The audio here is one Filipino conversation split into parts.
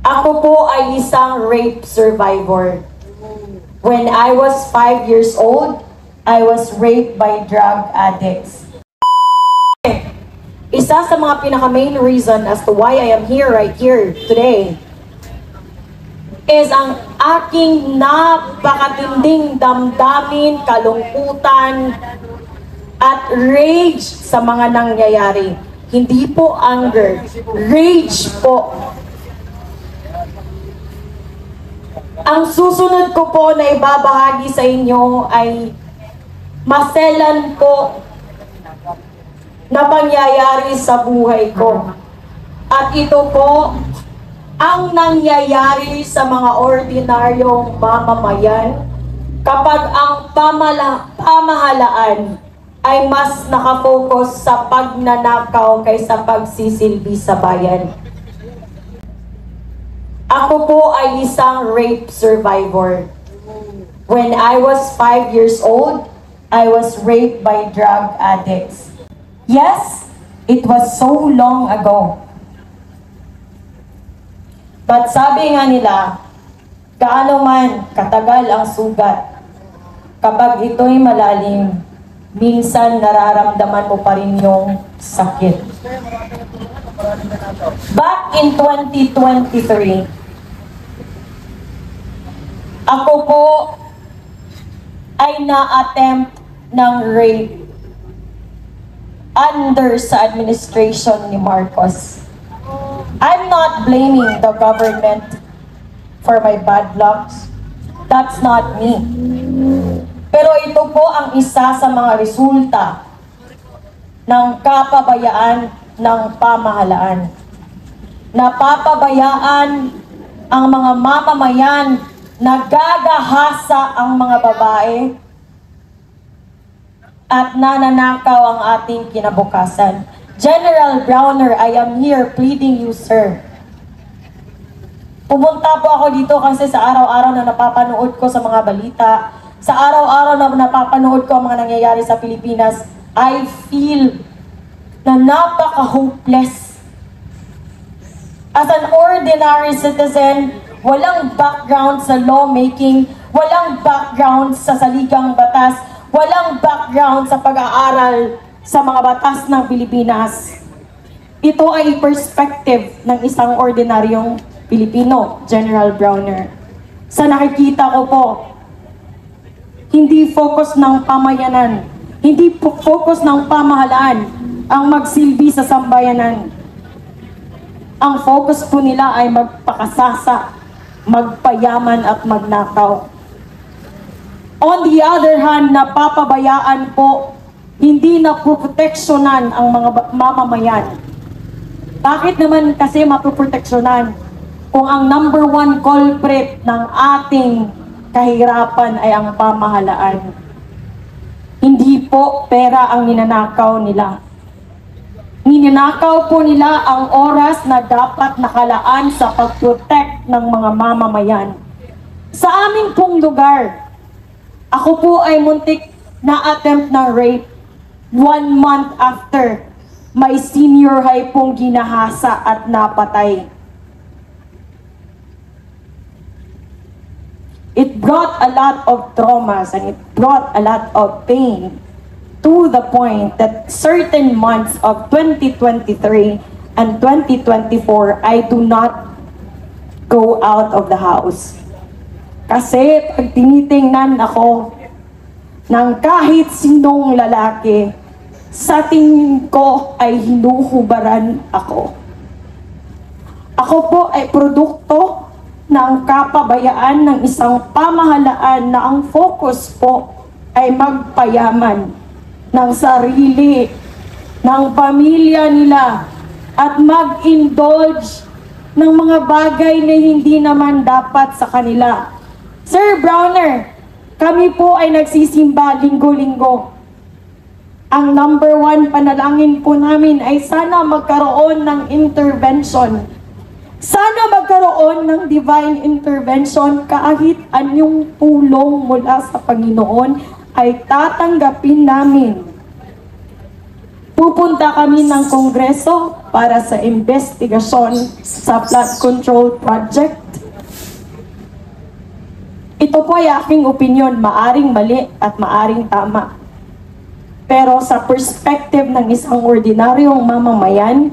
Ako po ay isang rape survivor. When I was 5 years old, I was raped by drug addicts. Isa sa mga pinaka-main reason as to why I am here right here today is ang aking napakatinding damdamin, kalungkutan, at rage sa mga nangyayari. Hindi po anger, rage po. Ang susunod ko po na ibabahagi sa inyo ay maselan po na pangyayari sa buhay ko. At ito po ang nangyayari sa mga ordinaryong mamamayan kapag ang pamahalaan ay mas nakafocus sa pagnanakaw kaysa pagsisilbi sa bayan. Ako po ay isang rape survivor. When I was 5 years old, I was raped by drug addicts. Yes, it was so long ago. But sabi nga nila, gaano man katagal ang sugat, kapag ito'y malalim, minsan nararamdaman mo pa rin yung sakit. Back in 2023, ako po ay na-attempt ng rape under sa administration ni Marcos. I'm not blaming the government for my bad lucks. That's not me. Pero ito po ang isa sa mga resulta ng kapabayaan ng pamahalaan. Napapabayaan ang mga mamamayan, nagagahasa ang mga babae, at nananakaw ang ating kinabukasan. General Browner, I am here pleading you, sir. Pumunta po ako dito kasi sa araw-araw na napapanood ko sa mga balita, sa araw-araw na napapanood ko ang mga nangyayari sa Pilipinas, I feel na napaka-hopeless. As an ordinary citizen, walang background sa lawmaking, walang background sa saligang batas, walang background sa pag-aaral sa mga batas ng Pilipinas. Ito ay perspective ng isang ordinaryong Pilipino, General Browner. Sa nakikita ko po, hindi focus ng pamayanan, hindi focus ng pamahalaan ang magsilbi sa sambayanan. Ang focus po nila ay magpakasasa, magpayaman at magnakaw. On the other hand, napapabayaan po, hindi na proteksyonan ang mga mamamayan. Bakit naman kasi mapoproteksyonan kung ang number one culprit ng ating kahirapan ay ang pamahalaan? Hindi po pera ang ninanakaw nila. Ninanakaw po nila ang oras na dapat nakalaan sa pag-protect ng mga mamamayan. Sa aming pong lugar, ako po ay muntik na attempt na rape 1 month after may senior high pong ginahasa at napatay. It brought a lot of traumas and it brought a lot of pain to the point that certain months of 2023 and 2024, I do not go out of the house. Kasi pag tinitingnan ako ng kahit sinong lalaki, sa tingin ko ay hinuhubaran ako. Ako po ay produkto ng kapabayaan ng isang pamahalaan na ang focus po ay magpayaman ng sarili, ng pamilya nila, at mag-indulge ng mga bagay na hindi naman dapat sa kanila. Sir Browner, kami po ay nagsisimba linggo-linggo. Ang number one panalangin po namin ay sana magkaroon ng intervention. Sana magkaroon ng divine intervention, kahit anyong tulong mula sa Panginoon ay tatanggapin namin. Pupunta kami ng Kongreso para sa investigasyon sa flood control project. Ito po ay aking opinyon, maaring mali at maaring tama. Pero sa perspective ng isang ordinaryong mamamayan,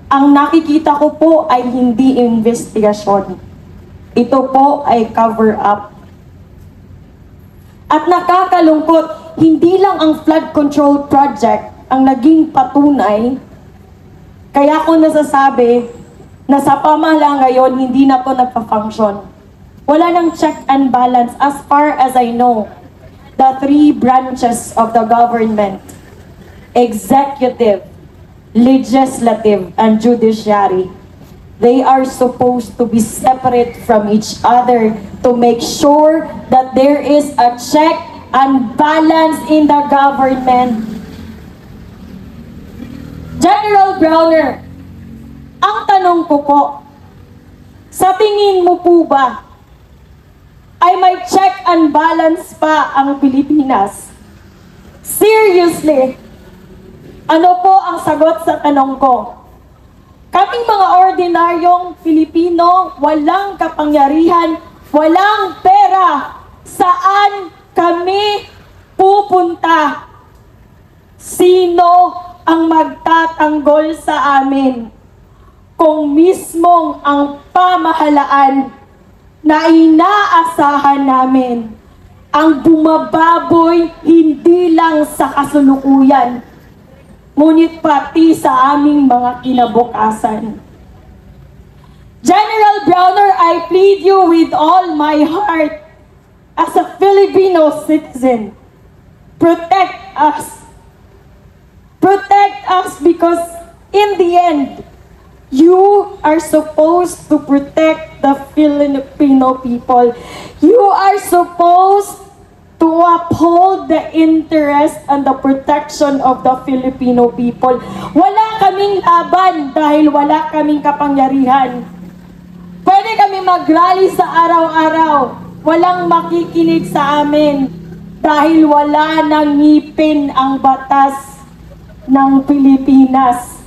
ang nakikita ko po ay hindi investigasyon. Ito po ay cover-up. At nakakalungkot, hindi lang ang flood control project ang naging patunay, kaya ko nasasabi na sa pamahalaan ngayon, hindi na po nagpa-function. Wala nang check and balance as far as I know. The three branches of the government, executive, legislative, and judiciary, they are supposed to be separate from each other to make sure that there is a check and balance in the government. General Browner, ang tanong ko po, sa tingin mo po ba ay may check and balance pa ang Pilipinas? Seriously, ano po ang sagot sa tanong ko? Kaming mga ordinaryong Pilipino, walang kapangyarihan, walang pera, saan kami pupunta? Sino ang magtatanggol sa amin kung mismong ang pamahalaan na inaasahan namin ang bumababoy hindi lang sa kasulukuyan, ngunit pati sa aming mga kinabukasan. General Browner, I plead you with all my heart as a Filipino citizen, protect us. Protect us because in the end, you are supposed to protect the Filipino people. You are supposed to uphold the interest and the protection of the Filipino people. Wala kaming laban dahil wala kaming kapangyarihan. Pwede kami mag-rally sa araw-araw. Walang makikinig sa amin dahil wala nang ngipin ang batas ng Pilipinas.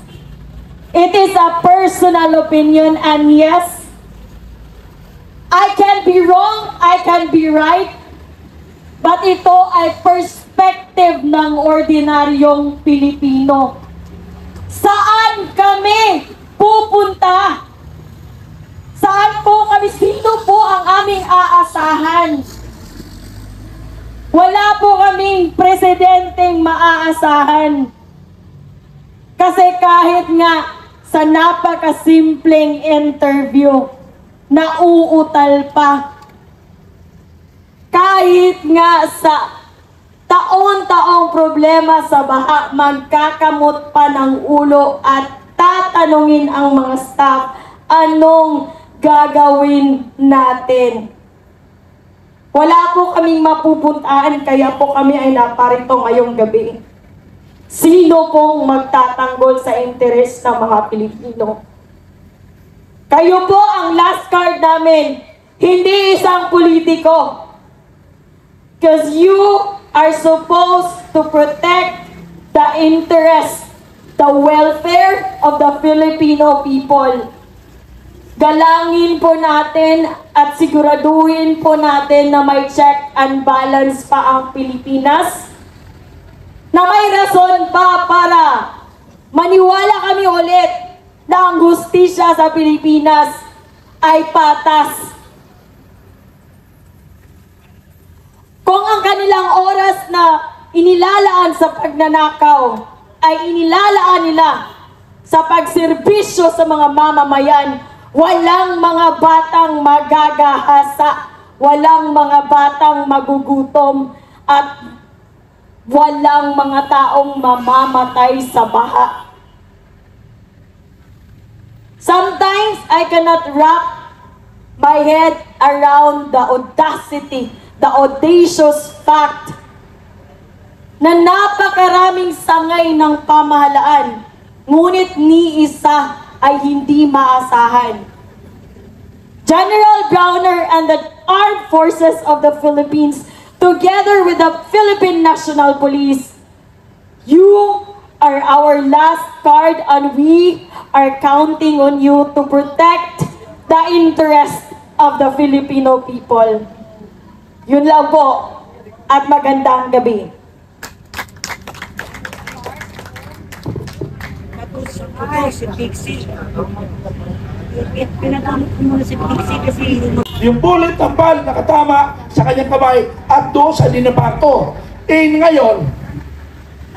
It is a personal opinion, and yes, I can be wrong, I can be right, but ito ay perspective ng ordinaryong Pilipino. Saan kami pupunta? Saan po kami? Sino po ang aming aasahan? Wala po kaming presidenteng maaasahan. Kasi kahit nga sa napakasimpleng interview, nauutal pa. Kahit nga sa taon-taong problema sa baha, magkakamot pa ng ulo at tatanungin ang mga staff, anong gagawin natin? Wala po kaming mapupuntaan, kaya po kami ay naparito ngayong gabi. Sino pong magtatanggol sa interes ng mga Pilipino? Kayo po ang last card namin, hindi isang politiko. Because you are supposed to protect the interest, the welfare of the Filipino people. Galangin po natin at siguraduhin po natin na may check and balance pa ang Pilipinas, na may rason pa para maniwala kami ulit na ang hustisya sa Pilipinas ay patas. Kung ang kanilang oras na inilalaan sa pagnanakaw ay inilalaan nila sa pagserbisyo sa mga mamamayan, walang mga batang magagahasa, walang mga batang magugutom, at walang mga taong mamamatay sa baha. Sometimes I cannot wrap my head around the audacity, the audacious fact na napakaraming sangay ng pamahalaan, ngunit ni isa ay hindi maasahan. General Browner and the Armed Forces of the Philippines, together with the Philippine National Police, you are our last card and we are counting on you to protect the interest of the Filipino people. Yun lang po at magandang gabi. Si Pixie. Pinagamit ko muna si Pixie kasi yung bullet ng bal nakatama sa kanyang kamay at doon sa dinabato. Ngayon,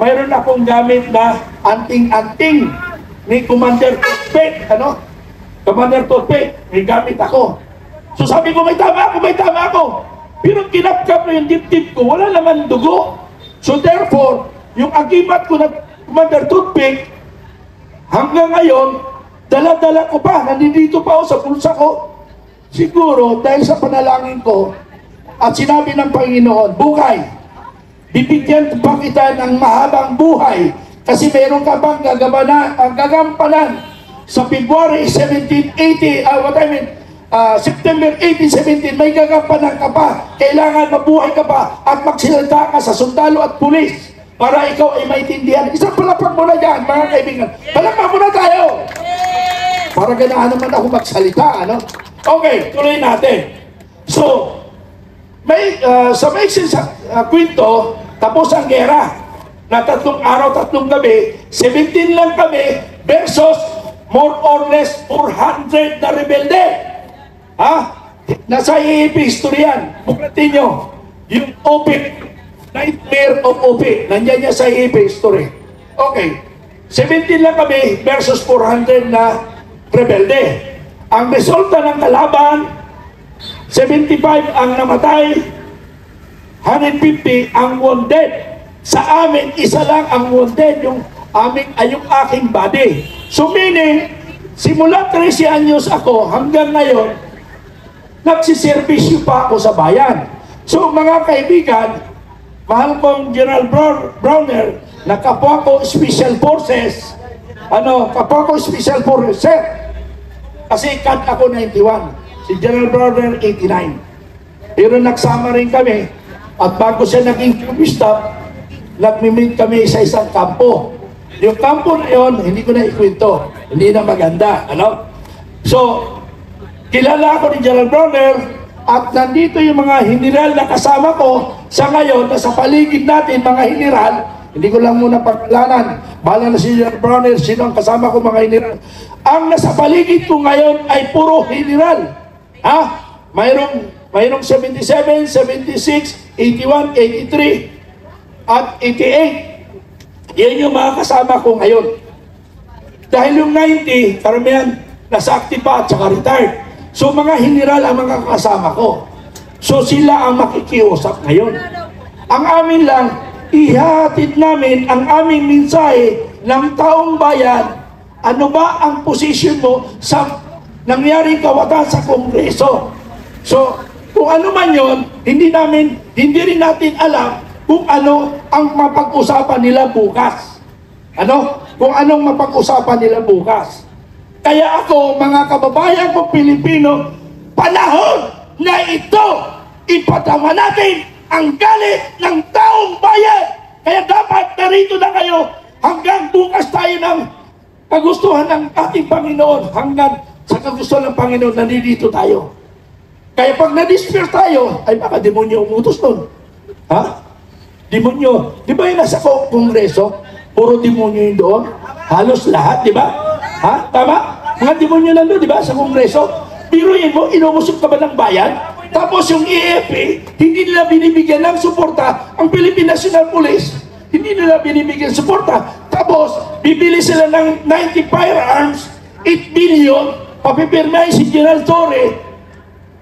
mayroon akong gamit na anting-anting ni Commander Toothpick. Commander Toothpick, may gamit ako. So sabi ko, may tama ako. Pero kinapkap na yung dip-dip ko, wala naman dugo. So therefore, yung agimat ko na Commander Toothpick, hanggang ngayon, dala-dala ko pa, nandito pa ako sa pulsa ko. Siguro, dahil sa panalangin ko, at sinabi ng Panginoon, Bukay, bibigyan pa kita ng mahabang buhay, kasi meron ka bang gagampanan sa February 1780, September 1817, may gagampanan ka pa, kailangan mabuhay ka pa, at magsilta ka sa sundalo at pulis, para ikaw ay maintindihan. Isang palapag muna dyan, mga kaibigan. Palapag muna tayo! Para ganahan naman ako magsalita, Okay, tuloy natin. So, sa maiksin kwento, tapos ang gera. Na 3 araw, 3 gabi, 17 lang kami versus more or less 400 na rebelde. Nasa EEP history yan. Buklatin nyo. Yung OPIC, Nightmare of OPIC. Nandiyan niya sa EEP history. Okay. 17 lang kami versus 400 na rebelde. Ang resulta ng kalaban, 75 ang namatay, 150 ang wounded. Sa amin, isa lang ang wounded, yung aking body. So meaning, simula 13 anyos ako hanggang ngayon, nagsiservisyo pa ako sa bayan. So mga kaibigan, mahal kong General Browner, na kapwa ko Special Forces, Special Forces, sir, kasi cut ako 91, si General Browner 89. Pero nagsama rin kami, at bago siya naging Cube Staff, nagmi-meet kami sa isang kampo. Yung kampo na yun, hindi ko na ikwento, hindi na maganda, So, kilala ako ni General Browner, at nandito yung mga general na kasama ko sa ngayon, na sa paligid natin, mga general, hindi ko lang muna pagkalanan. Bahala na si General Browner, sino ang kasama ko mga general. Ang nasa paligid ko ngayon ay puro general. Mayroong 77, 76, 81, 83, at 88. Yan yung mga kasama ko ngayon. Dahil yung 90, karamihan nasa active pa at saka retired. So mga general ang mga kasama ko. So sila ang makikiusap ngayon. Ang amin lang, ihatid namin ang aming mensahe ng taong bayan. Ano ba ang posisyon mo sa nangyaring kawatan sa Kongreso? So, kung ano man yun, hindi rin natin alam kung ano ang mapag-usapan nila bukas. Kung anong mapag-usapan nila bukas. Kaya ako, mga kababayan ko Pilipino, panahon na ito, ipatama natin ang galit ng taong bayan. Kaya dapat narito na kayo hanggang bukas tayo ng kagustuhan ng ating Panginoon. Hanggang sa kagustuhan ng Panginoon, nandito tayo. Kaya pag na-despair tayo, ay baka demonyo umutos nun. Demonyo. Di ba yung nasa Kongreso? Puro demonyo yun doon. Halos lahat, di ba? Tama? Mga demonyo lang doon, di ba? Sa Kongreso. Biruin mo, inumusok ka ba ng bayan? Tapos yung EFP, hindi nila binibigyan ng suporta. Ang Philippine National Police, hindi nila binibigyan suporta. Tapos, bibili sila ng 90 firearms, 8 billion, papipirmahin si General Torre.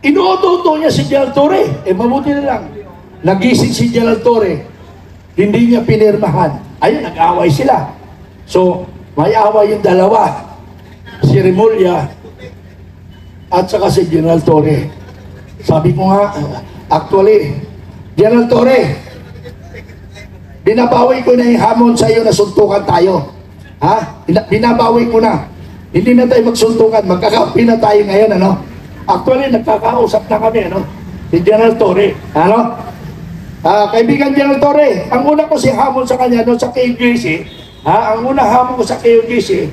Inuuto niya si General Torre. Mabuti na lang. Nagising si General Torre. Hindi niya pinirmahan. Ayun, nag-away sila. So, may away yung dalawa. Si Remulla at saka si General Torre. Sabi ko nga, actually, General Torre, binabawi ko na yung hamon sa iyo na suntukan tayo. Binabawi ko na. Hindi na tayo magsuntukan, magkakampi na tayo ngayon, Actually, nagkakausap na kami, Si General Torre, kaibigan General Torre, ang una ko si hamon sa kanya, sa KGC, Ha? Ang una hamon ko sa KOJC,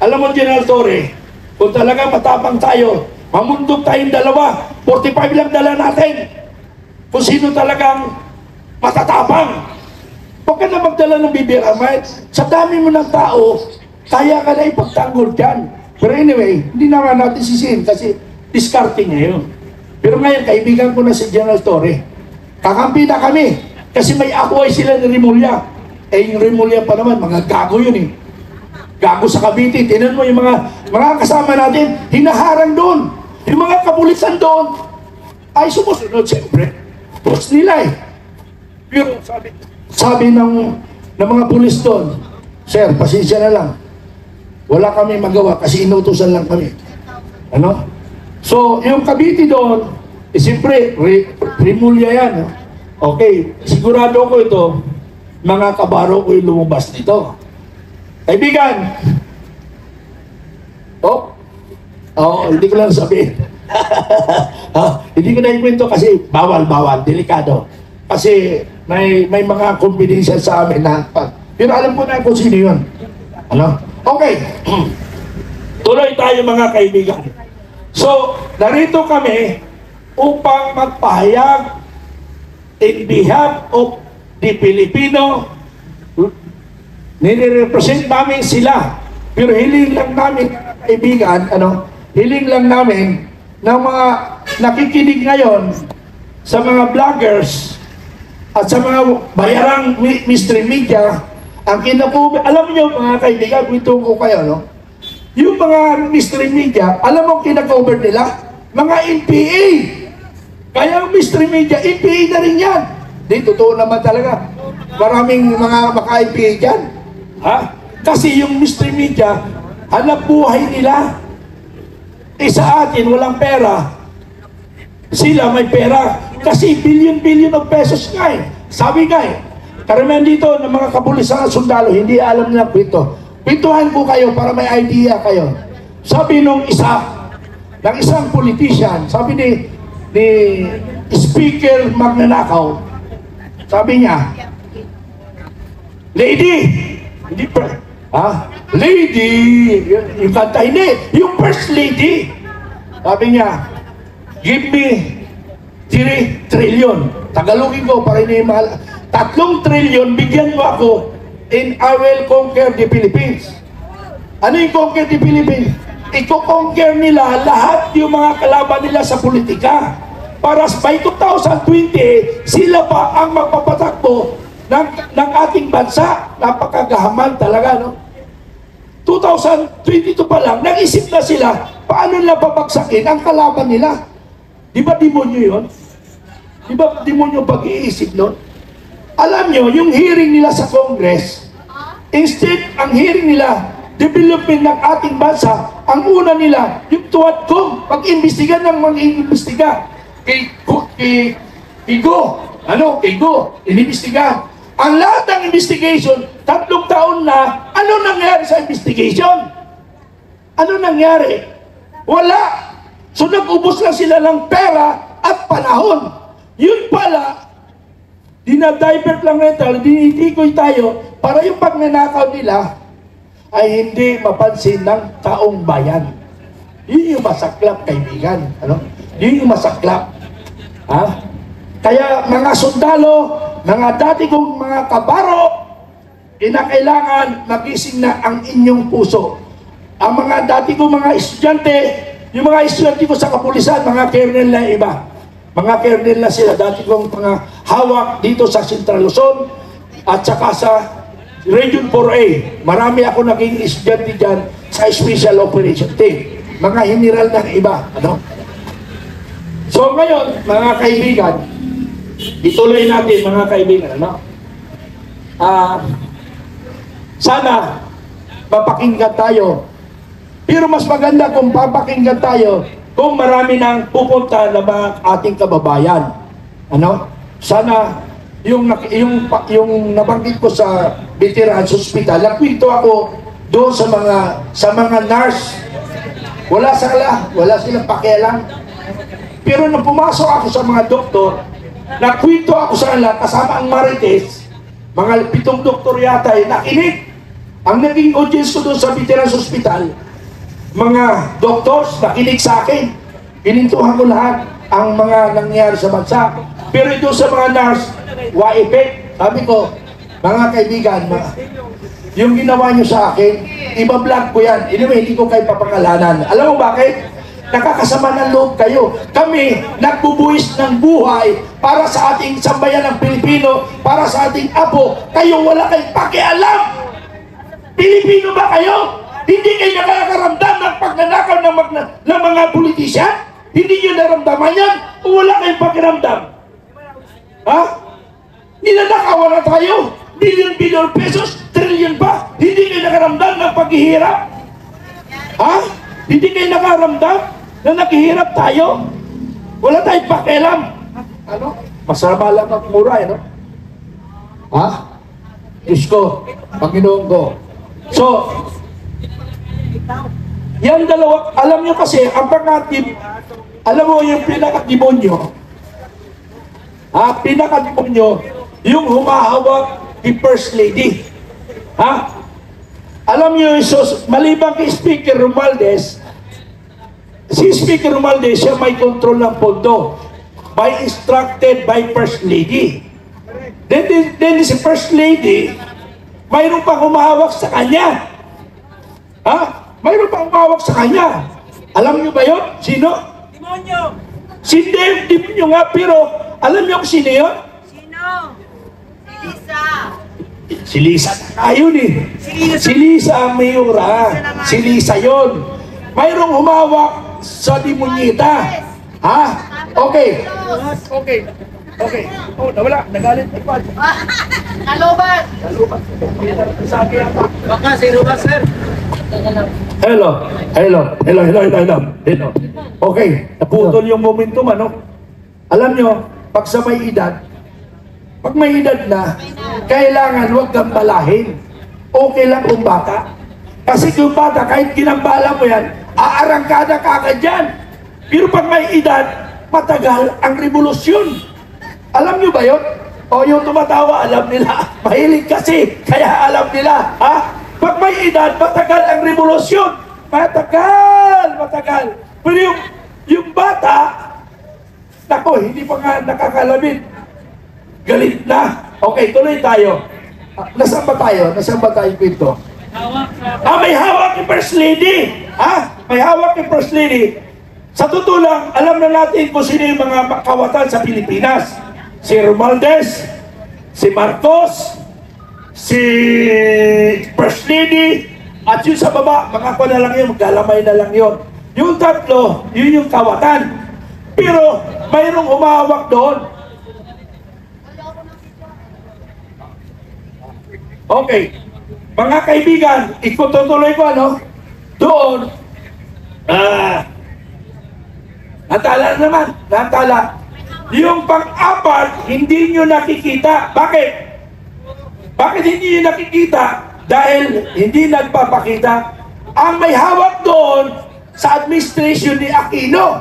alam mo, General Torre, kung talagang matapang tayo, mamundok tayong dalawa, 45 lang dala natin. Kung sino talagang matatapang. Huwag ka na magdala ng BBM. Sa dami mo ng tao, kaya ka na ipagtanggol dyan. Pero anyway, hindi naman natin sisihin kasi discarding niya yun. Pero ngayon, kaibigan ko na si General Torre. Kakampi na kami kasi may akuay sila ni Rimulya. Eh, yung Rimulya pa naman, mga gago yun eh. Gago sa Cavite. Tinan mo yung mga kasama natin, hinaharang doon. Yung mga kapulisan doon, ay sumusunod siyempre. Boss nila eh. Pero sabi ng mga pulis doon, Sir, pasensya na lang. Wala kami magawa kasi inutusan lang kami. Ano? So, yung Cavite doon, eh, siyempre, Rimulya yan. No? Okay, sigurado ko ito, mga kabaro ko yung lumabas dito. Kaibigan! Hindi ko lang sabihin. Hindi ko na ikwento kasi bawal, delikado. Kasi may mga confidential sa amin na, pero alam ko na kung sino yun. Ano? Okay. Tuloy tayo mga kaibigan. So, narito kami upang magpahayag in behalf of the Filipino. Nire-represent namin sila. Pero hiling lang namin, kaibigan, hiling lang namin ng mga nakikinig ngayon sa mga vloggers at sa mga bayarang mystery media, ang alam niyo mga kaibigan, kwento ko kayo, no? Yung mga mystery media, alam mo kina-cover nila? Mga NPA. Kaya ang mystery media, NPA na rin yan. Di, totoo naman talaga. Maraming mga maka-NPA dyan. Ha? Kasi yung mystery media, hanap buhay nila. Sa atin, walang pera. Sila may pera. Kasi billion of pesos nga eh. Sabi nga eh. Karamihan dito ng mga kapulisan at sundalo, hindi alam nila kwento. Kwentuhan ko kayo para may idea kayo. Sabi nung isang politician, sabi ni Speaker Magnanakaw, sabi niya, Lady! Hindi Lady! Yung kanta, hindi. Yung First Lady. Sabi niya, give me 3 trillion. Tagalogin ko para hindi mahal. 3 trillion, bigyan mo ako and I will conquer the Philippines. Ano yung conquer the Philippines? Iko-conquer nila lahat yung mga kalaban nila sa politika. Para by 2020, sila pa ang magpapatakbo ng ating bansa. Napakagahaman talaga, no? 2022 pa lang, nag-isip na sila paano nila babagsakin ang kalaban nila. Di ba demonyo yun? Di ba demonyo pag-iisip nun? Alam nyo, yung hearing nila sa Congress, instead, ang hearing nila, development ng ating bansa, ang una nila, yung tuwad ko, pag-imbestiga ng mga imbestiga, kay Go, inimbestiga. Ang lahat ng investigation, 3 taon na, ano nangyari sa investigation? Ano nangyari? Wala. So nag-ubos lang sila ng pera at panahon. Yun pala, dinadivert lang nito, dinitikoy tayo para yung pagnanakaw nila ay hindi mapansin ng taong bayan. Yun yung masaklap, kaibigan. Yun yung masaklap. Kaya mga sundalo, mga dati kong mga kabaro, kinakailangan magising na ang inyong puso. Ang mga dati kong mga estudyante, yung mga estudyante ko sa kapulisan, mga kernel na iba. Mga kernel na sila, dati kong mga hawak dito sa Central Luzon at saka sa Region 4A. Marami ako naging estudyante dyan sa Special Operation Team. Mga general ng iba. So ngayon, mga kaibigan, ituloy natin mga kaibigan. Sana papakinggan tayo. Pero mas maganda kung papakinggan tayo kung marami nang pupunta na mga ating kababayan. Sana yung nabanggit ko sa Veterans Hospital, nagkwento ako doon sa mga nurse. Wala silang pakialam. Pero nung pumasok ako sa mga doktor, nagkwento ako sa kanila kasama ang Marites, mga 7 doktor yata ay nakinig. Ang naging audience ko doon sa Veterans Hospital, mga doctors nakinig sa akin. Pinintuhan ko lahat ang mga nangyayari sa bansa. Pero ito sa mga nurse, wa-effect. Sabi ko, mga kaibigan, yung ginawa nyo sa akin, iba-vlog ko yan. Anyway, hindi ko kayo papangalanan. Alam mo bakit? Nakakasama ng loob kayo. Kami, nagbubuhis ng buhay para sa ating sambayan ng Pilipino, para sa ating apo. Kayo, wala kayong pakialam. Pilipino ba kayo? Hindi kayo nakakaramdam ng pagnanakaw ng mga politisyan? Hindi nyo naramdaman yan? O wala kayong pakiramdam? Ha? Ninanakawan na tayo. Billion pesos, trillion pa. Hindi kayo nakaramdam ng paghihirap? Ha? Hindi kayo nakaramdam na naghihirap tayo? Wala tayong pakialam. Ano? Masama lang ang mura, no? Ha? Diyos ko, Panginoon ko. So, yan dalawa, alam nyo kasi, ang pangatib, alam mo yung pinakademonyo, pinakademonyo, yung humahawak ni First Lady. Ha? Alam nyo, malibang kay Speaker Romualdez, si Speaker Romualdez, siya may control ng pondo by instructed by First Lady. Then si First Lady, mayroon pang humahawak sa kanya. Ha? Mayroon pang humahawak sa kanya. Alam nyo ba yun? Sino? Demonyo! Si demonyo nga, pero alam nyo kung sino yun? Sino? Si Lisa! Si Lisa. Ayun eh. Si Lisa ang mayura. Si Lisa yun. Mayroong humawak sa demonyita. Ha? Okay. Okay. Oh, nawala. Nagalit na pa. Kaloban! Sabi yata. Baka si Ruba, sir. Hello. Okay. Naputol yung momentum, ano? Alam nyo, pag may edad na, kailangan huwag kang balahin. Okay lang kung bata. Kasi kung bata, kahit ginambala mo yan, aarangkada ka agad yan. Pero pag may edad, matagal ang revolusyon. Alam nyo ba yun? O yung tumatawa, alam nila. Mahilig kasi, kaya alam nila. Ha? Pag may edad, matagal ang revolusyon. Matagal. Pero yung bata, nako, hindi pa nga nakakalabit. Galit na. Okay, tuloy tayo. Nasaan ba tayo kwento? May hawak ni First Lady. May hawak ni First Lady. Sa totoo lang, alam na natin kung sino yung mga kawatan sa Pilipinas. Si Romualdez, si Marcos, si First Lady, at yun sa baba, mga ko na lang yun, maglalamay na lang yun. Yung tatlo, yun yung kawatan. Pero, mayroong humawak doon. Okay. Mga kaibigan, ikututuloy ko doon, natala. Yung pang-apat, hindi nyo nakikita. Bakit? Bakit hindi nyo nakikita? Dahil hindi nagpapakita. Ang may hawak doon sa administration ni Aquino.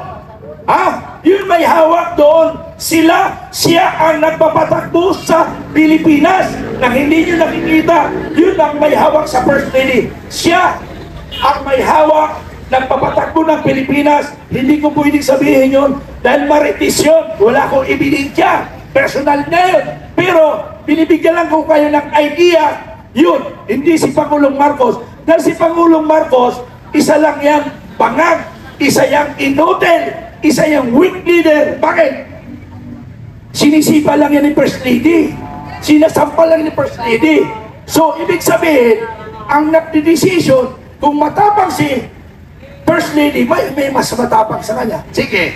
Yun may hawak doon. Siya ang nagpapatakbo sa Pilipinas na hindi nyo nakikita. Yun ang may hawak sa First Lady. Siya ang may hawak, nagpapatakbo ng Pilipinas. Hindi ko pwedeng sabihin yun dahil maritis yun. Wala akong ebidensya. Personal na yun. Pero binibigyan lang ko kayo ng idea. Yun, hindi si Pangulong Marcos. Dahil si Pangulong Marcos, isa lang yan bangag, isa yang inotel, isa yang weak leader. Bakit? Sinisipa lang yan ni First Lady. Sinasampa lang ni First Lady. So, ibig sabihin, ang nagdidesisyon, kung matapang si First Lady, may mas matapang sa kanya. Sige,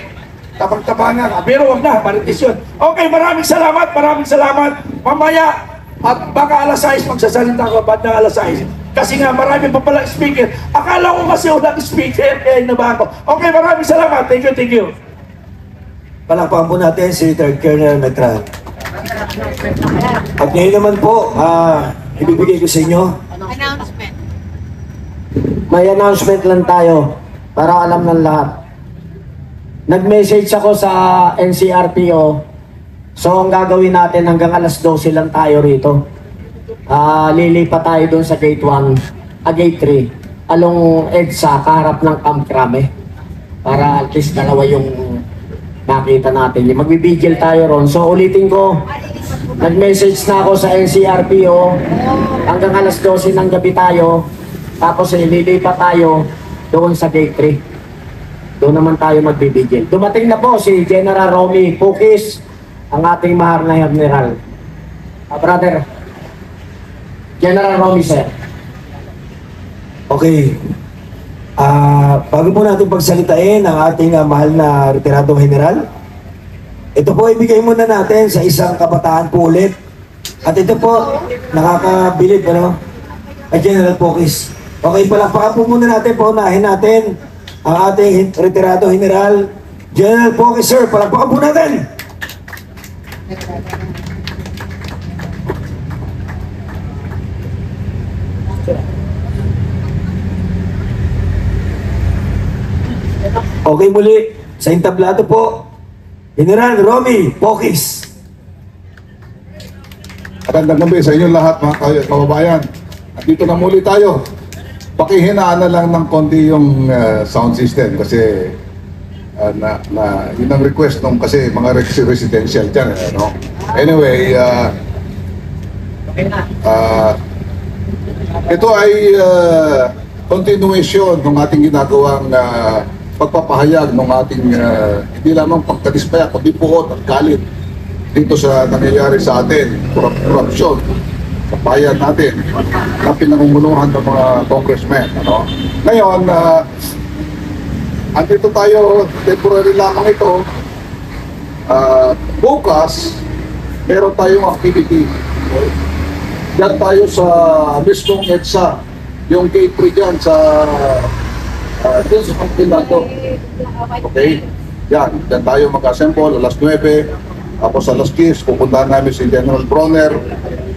tapang-tapangan ka. Pero wag na, maritis yun. Okay, maraming salamat. Mamaya, at baka alas 6 magsasalita ko, ba't na alas 6? Kasi nga, marami pa pala speaker. Akala ko kasi walang speaker, kaya nabahan ko. Okay, maraming salamat. Thank you. Palakpakan po natin si Third Colonel Metran. At ngayon naman po, ibibigay ko sa inyo. Announcement. May announcement lang tayo para alam ng lahat. Nag-message ako sa NCRPO. So ang gagawin natin hanggang alas 12 lang tayo rito. lilipat tayo doon sa gate 1, gate 3, along EDSA, kaharap ng Camp Crame. Para at least dalawa yung nakita natin. Magbibigil tayo ron. So ulitin ko, nag-message na ako sa NCRPO, hanggang alas 12 ng gabi tayo, tapos lilipat tayo doon sa gate 3. Doon naman tayo magbibigil. Dumating na po si General Romy Pukis, ang ating mahal na General. Brother, General Romy, sir. Okay. Bago po natin pagsalitain ang ating mahal na retiradong general, ito po ibigay muna natin sa isang kabataan po ulit. At ito po, nakakabilib, ano? Ay, General Pokis. Okay, palakpakan po muna natin, paunahin natin ang ating retiradong general, General Pokis, sir. Palakpakan po natin! Okay, muli, sa entablado po, General Romy Pokis. Magandang gabi sa inyong lahat mga kababayan. At dito na muli tayo. Pakihinaan na lang ng konti yung sound system kasi yun ang request nung kasi mga residential dyan. No? Anyway, ito ay continuation ng ating ginagawang pagpapahayag ng ating hindi lamang pagkadispaya kundi puot at galit dito sa nangyayari sa atin, korupsyon sa bayan natin na pinangunguluhan ng mga congressmen. Ano? Ngayon, andito tayo, temporary lamang ito. Bukas, meron tayong activity. Diyan tayo sa mismong EDSA, yung gate 3 dyan sa dun sa Pagpinado. Okay? Yan tayo mag-assemble alas 9. Tapos alas 10, pupuntahan namin si General Bronner.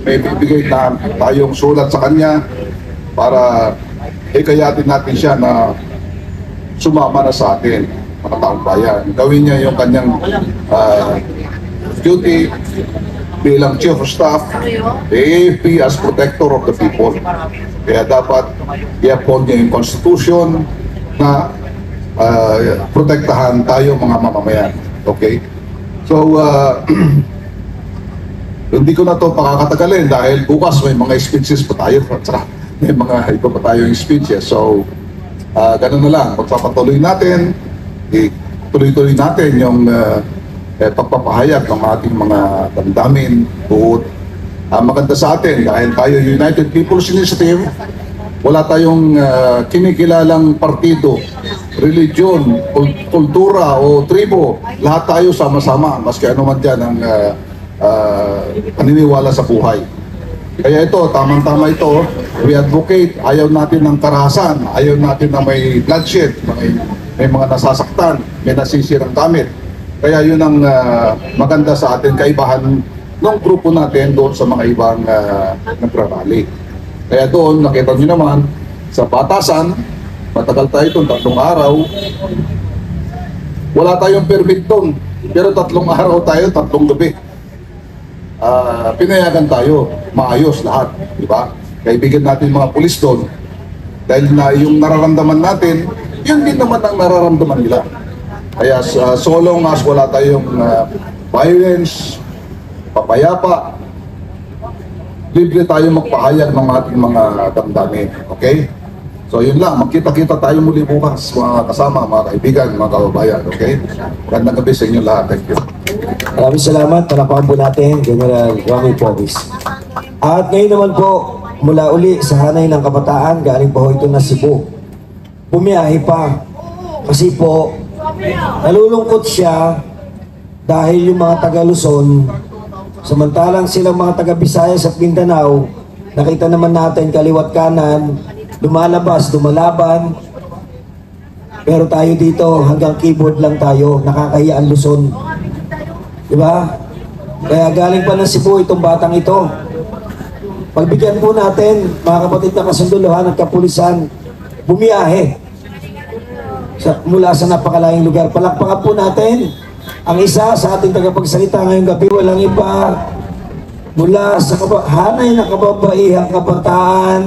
May bibigay na tayong sulat sa kanya para ikayatin natin siya na sumama na sa atin, mga taong bayan. Gawin niya yung kanyang duty bilang Chief of Staff, the AFP as protector of the people. Kaya dapat i-uphold niya yung Constitution na protektahan tayo mga mamamayan. Okay? So, hindi ko na ito pakakatagalin dahil bukas may mga speeches pa tayo at saka may mga iba pa tayong speeches. So, ganun na lang. Pagpapatuloy natin, tuloy-tuloy natin yung pagpapahayag ng ating mga damdamin, buot. Maganda sa atin dahil tayo United People's Initiative, wala tayong kinikilalang partido, religion, kultura o tribo. Lahat tayo sama-sama, maski ano man dyan ang paniniwala sa buhay. Kaya ito, tamang-tama ito, we advocate, ayaw natin ng karahasan, ayaw natin na may bloodshed, may mga nasasaktan, may nasisirang gamit. Kaya yun ang maganda sa atin, kaibahan ng grupo natin doon sa mga ibang nagrarally. Kaya doon, nakita nyo naman, sa batasan, matagal tayo doon, 3 araw. Wala tayong permit doon, pero 3 araw tayo, 3 gabi. Pinayagan tayo, maayos lahat, di ba? Kaibigan natin mga pulis doon. Dahil na yung nararamdaman natin, yun din naman ang nararamdaman nila. Kaya so long as wala tayong violence, papayapa, libre tayo magpahayag ng ating mga damdamin. Okay? So yun lang, magkita-kita tayo muli bukas, mga kasama, mga kaibigan, mga kababayan. Okay? Magandang gabi sa inyo lahat. Thank you. Maraming salamat. Palakpakan po natin, General Romy Pokis. At ngayon naman po, mula uli sa hanay ng kabataan, galing po ito na Cebu. Bumiyahe pa. Kasi po, nalulungkot siya dahil yung mga taga Luzon, samantalang silang mga taga Visayas at Mindanao, nakita naman natin kaliwat kanan, lumalabas, lumalaban. Pero tayo dito, hanggang keyboard lang tayo, nakakahiya ang Luzon. Diba? Kaya galing pa ng Cebu itong batang ito. Pagbigyan po natin, mga kapatid na kasunduluhan at kapulisan, bumiyahe mula sa napakalayang lugar. Palakpakan po natin ang isa sa ating tagapagsalita ngayong gabi, walang iba mula sa hanay ng kababaihang kabataan